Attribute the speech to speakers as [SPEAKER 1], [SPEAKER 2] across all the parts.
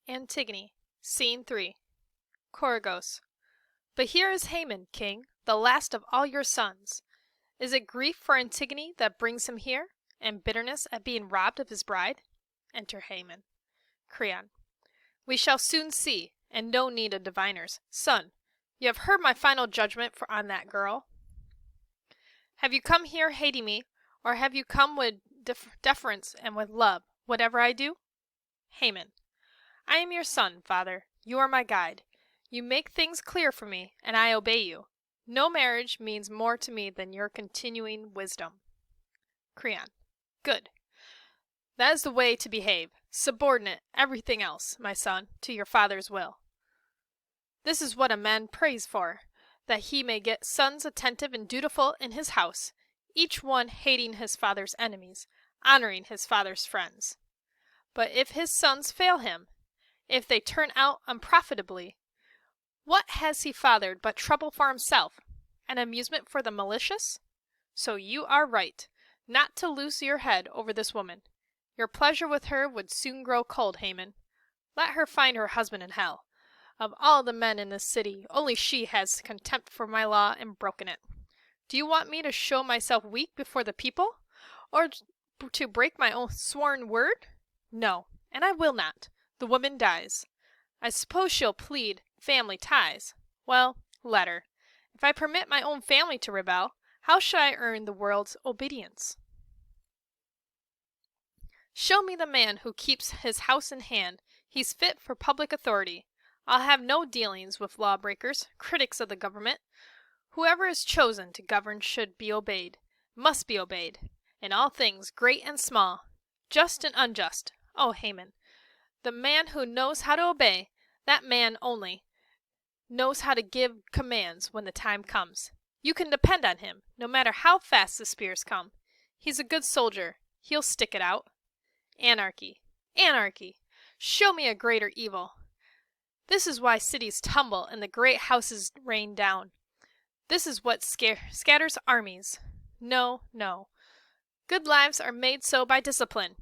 [SPEAKER 1] Antigone, Scene 3. Chorus. But here is Haman, king, the last of all your sons. Is it grief for Antigone that brings him here, and bitterness at being robbed of his bride? Enter Haman. Creon. We shall soon see, and no need of diviners. Son, you have heard my final judgment on that girl. Have you come here hating me, or have you come with deference and with love, whatever I do? Haman. I am your son, father. You are my guide. You make things clear for me, and I obey you. No marriage means more to me than your continuing wisdom. Creon. Good. That is the way to behave. Subordinate everything else, my son, to your father's will. This is what a man prays for, that he may get sons attentive and dutiful in his house, each one hating his father's enemies, honoring his father's friends. But if his sons fail him, if they turn out unprofitably, what has he fathered but trouble for himself, and amusement for the malicious? So you are right, not to lose your head over this woman. Your pleasure with her would soon grow cold, Haman. Let her find her husband in hell. Of all the men in this city, only she has contempt for my law and broken it. Do you want me to show myself weak before the people, or to break my own sworn word? No, and I will not. The woman dies. I suppose she'll plead family ties. Well, let her. If I permit my own family to rebel, how shall I earn the world's obedience? Show me the man who keeps his house in hand. He's fit for public authority. I'll have no dealings with lawbreakers, critics of the government. Whoever is chosen to govern should be obeyed, must be obeyed, in all things, great and small, just and unjust. Oh, Haman, the man who knows how to obey, that man only, knows how to give commands when the time comes. You can depend on him, no matter how fast the spears come. He's a good soldier. He'll stick it out. Anarchy. Anarchy. Show me a greater evil. This is why cities tumble and the great houses rain down. This is what scatters armies. No, no. Good lives are made so by discipline.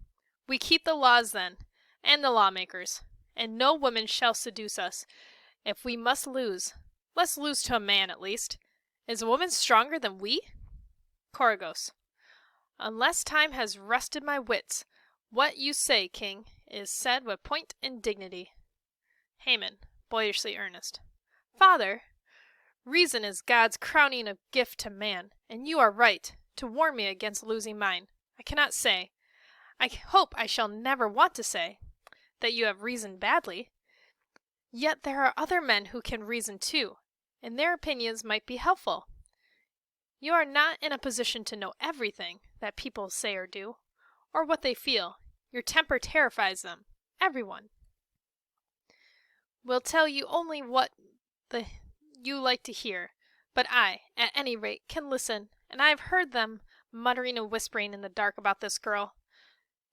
[SPEAKER 1] We keep the laws then, and the lawmakers, and no woman shall seduce us. If we must lose, let's lose to a man at least. Is a woman stronger than we? Chorus. Unless time has rested my wits, what you say, king, is said with point and dignity. Haman, boyishly earnest. Father, reason is God's crowning of gift to man, and you are right to warn me against losing mine. I cannot say, I hope I shall never want to say, that you have reasoned badly. Yet there are other men who can reason too, and their opinions might be helpful. You are not in a position to know everything that people say or do, or what they feel. Your temper terrifies them, everyone. Will tell you only what you like to hear, but I, at any rate, can listen, and I have heard them muttering and whispering in the dark about this girl.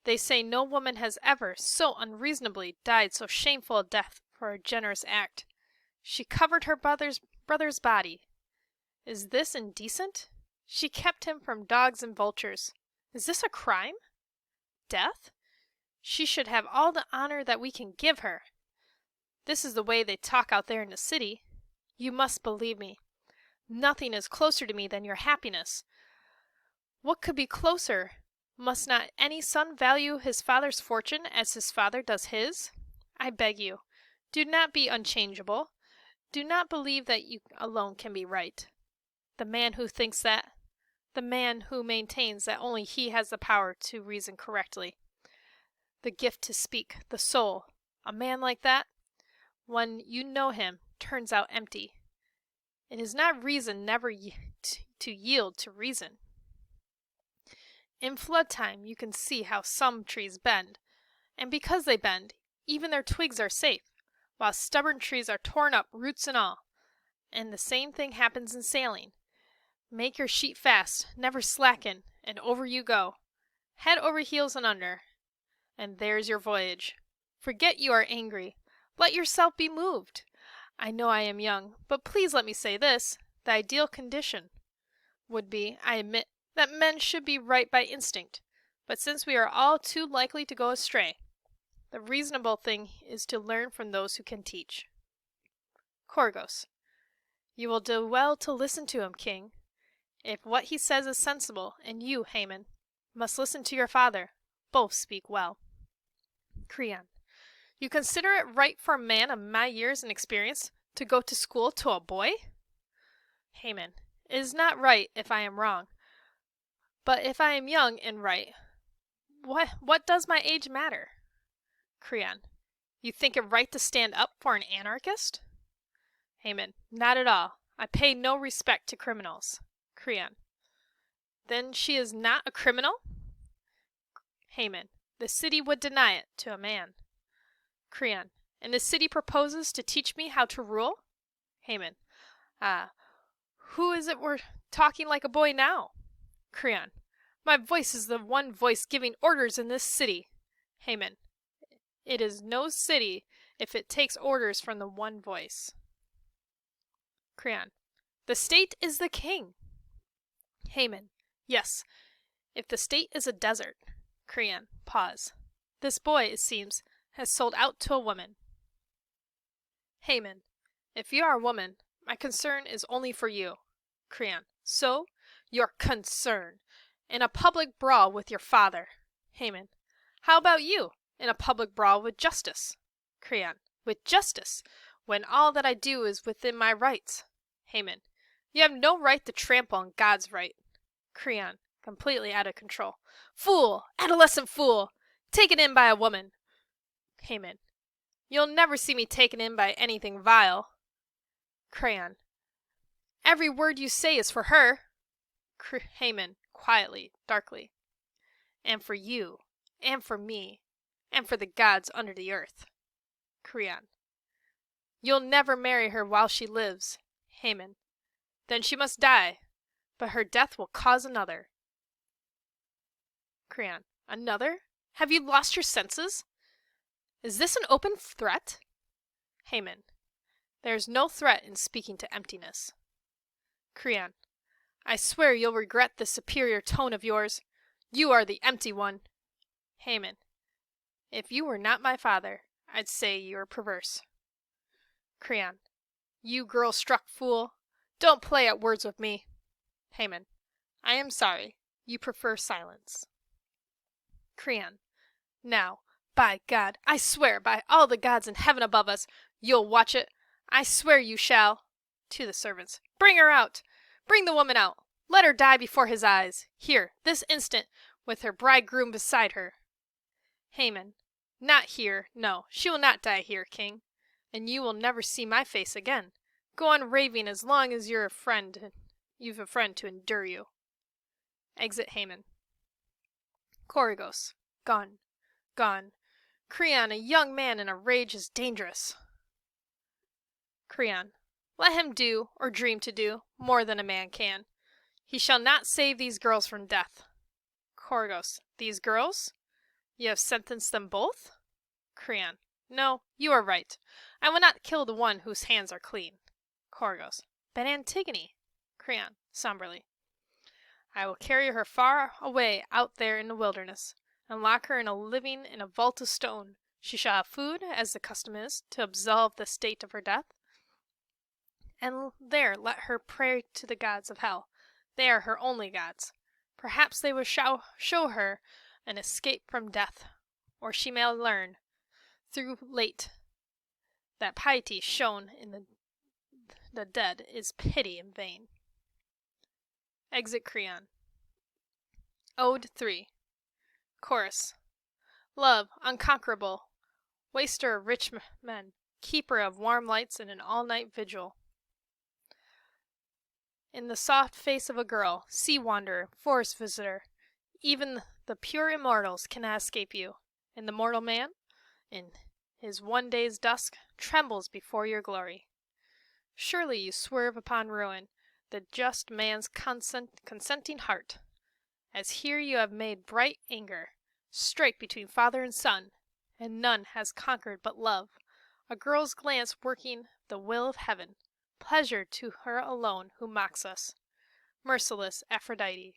[SPEAKER 1] They say no woman has ever so unreasonably died so shameful a death for a generous act. She covered her brother's body. Is this indecent? She kept him from dogs and vultures. Is this a crime? Death? She should have all the honor that we can give her. This is the way they talk out there in the city. You must believe me. Nothing is closer to me than your happiness. What could be closer? Must not any son value his father's fortune as his father does his? I beg you, do not be unchangeable. Do not believe that you alone can be right. The man who thinks that, the man who maintains that only he has the power to reason correctly, the gift to speak, the soul, a man like that, when you know him, turns out empty. It is not reason never to yield to reason. In flood time you can see how some trees bend, and because they bend, even their twigs are safe, while stubborn trees are torn up, roots and all. And the same thing happens in sailing. Make your sheet fast, never slacken, and over you go, head over heels and under. And there's your voyage. Forget you are angry. Let yourself be moved. I know I am young, but please let me say this. The ideal condition would be, I admit, that men should be right by instinct. But since we are all too likely to go astray, The reasonable thing is to learn from those who can teach. Chorgos. You will do well to listen to him, king. If what he says is sensible, and you, Haman, must listen to your father, both speak well. Creon. You consider it right for a man of my years and experience to go to school to a boy? Haman. It is not right if I am wrong. But if I am young and right, what does my age matter? Creon. You think it right to stand up for an anarchist? Haman. Not at all. I pay no respect to criminals. Creon. Then she is not a criminal? Haman. The city would deny it to a man. Creon. And the city proposes to teach me how to rule? Haman. Ah, who is it we're talking like a boy now? Creon. My voice is the one voice giving orders in this city. Haman. It is no city if it takes orders from the one voice. Creon. The state is the king. Haman. Yes, if the state is a desert. Creon. Pause. This boy, it seems, has sold out to a woman. Haman. If you are a woman, my concern is only for you. Creon. So, your concern. In a public brawl with your father. Haman. How about you? In a public brawl with justice. Creon. With justice, when all that I do is within my rights. Haman. You have no right to trample on God's right. Creon. Completely out of control. Fool! Adolescent fool! Taken in by a woman. Haman. You'll never see me taken in by anything vile. Creon. Every word you say is for her. Haman. Quietly, darkly. And for you, and for me, and for the gods under the earth. Creon. You'll never marry her while she lives. Haman. Then she must die, but her death will cause another. Creon. Another? Have you lost your senses? Is this an open threat? Haman. There is no threat in speaking to emptiness. Creon. I swear you'll regret this superior tone of yours. You are the empty one. Haman. If you were not my father, I'd say you are perverse. Creon. You girl-struck fool. Don't play at words with me. Haman. I am sorry. You prefer silence. Creon. Now, by God, I swear by all the gods in heaven above us, you'll watch it. I swear you shall. To the servants. Bring her out. Bring the woman out. Let her die before his eyes. Here, this instant, with her bridegroom beside her. Haman. Not here. No, she will not die here, king. And you will never see my face again. Go on raving as long as you've a friend to endure you. Exit Haman. Chorgos. Gone. Gone. Creon, a young man in a rage is dangerous. Creon. Let him do, or dream to do, more than a man can. He shall not save these girls from death. Chorgos. These girls? You have sentenced them both? Creon. No, you are right. I will not kill the one whose hands are clean. Chorgos. But Antigone. Creon. Somberly. I will carry her far away out there in the wilderness, and lock her living in a vault of stone. She shall have food, as the custom is, to absolve the state of her death. And there let her pray to the gods of hell. They are her only gods. Perhaps they will show her an escape from death, or she may learn, through late, that piety shown in the dead is pity in vain. Exit Creon. Ode 3. Chorus. Love, unconquerable, waster of rich men, keeper of warm lights in an all-night vigil. In the soft face of a girl, sea wanderer, forest visitor, even the pure immortals cannot escape you, and the mortal man, in his one day's dusk, trembles before your glory. Surely you swerve upon ruin, the just man's consenting heart, as here you have made bright anger strike between father and son, and none has conquered but love, a girl's glance working the will of heaven, pleasure to her alone who mocks us. Merciless Aphrodite,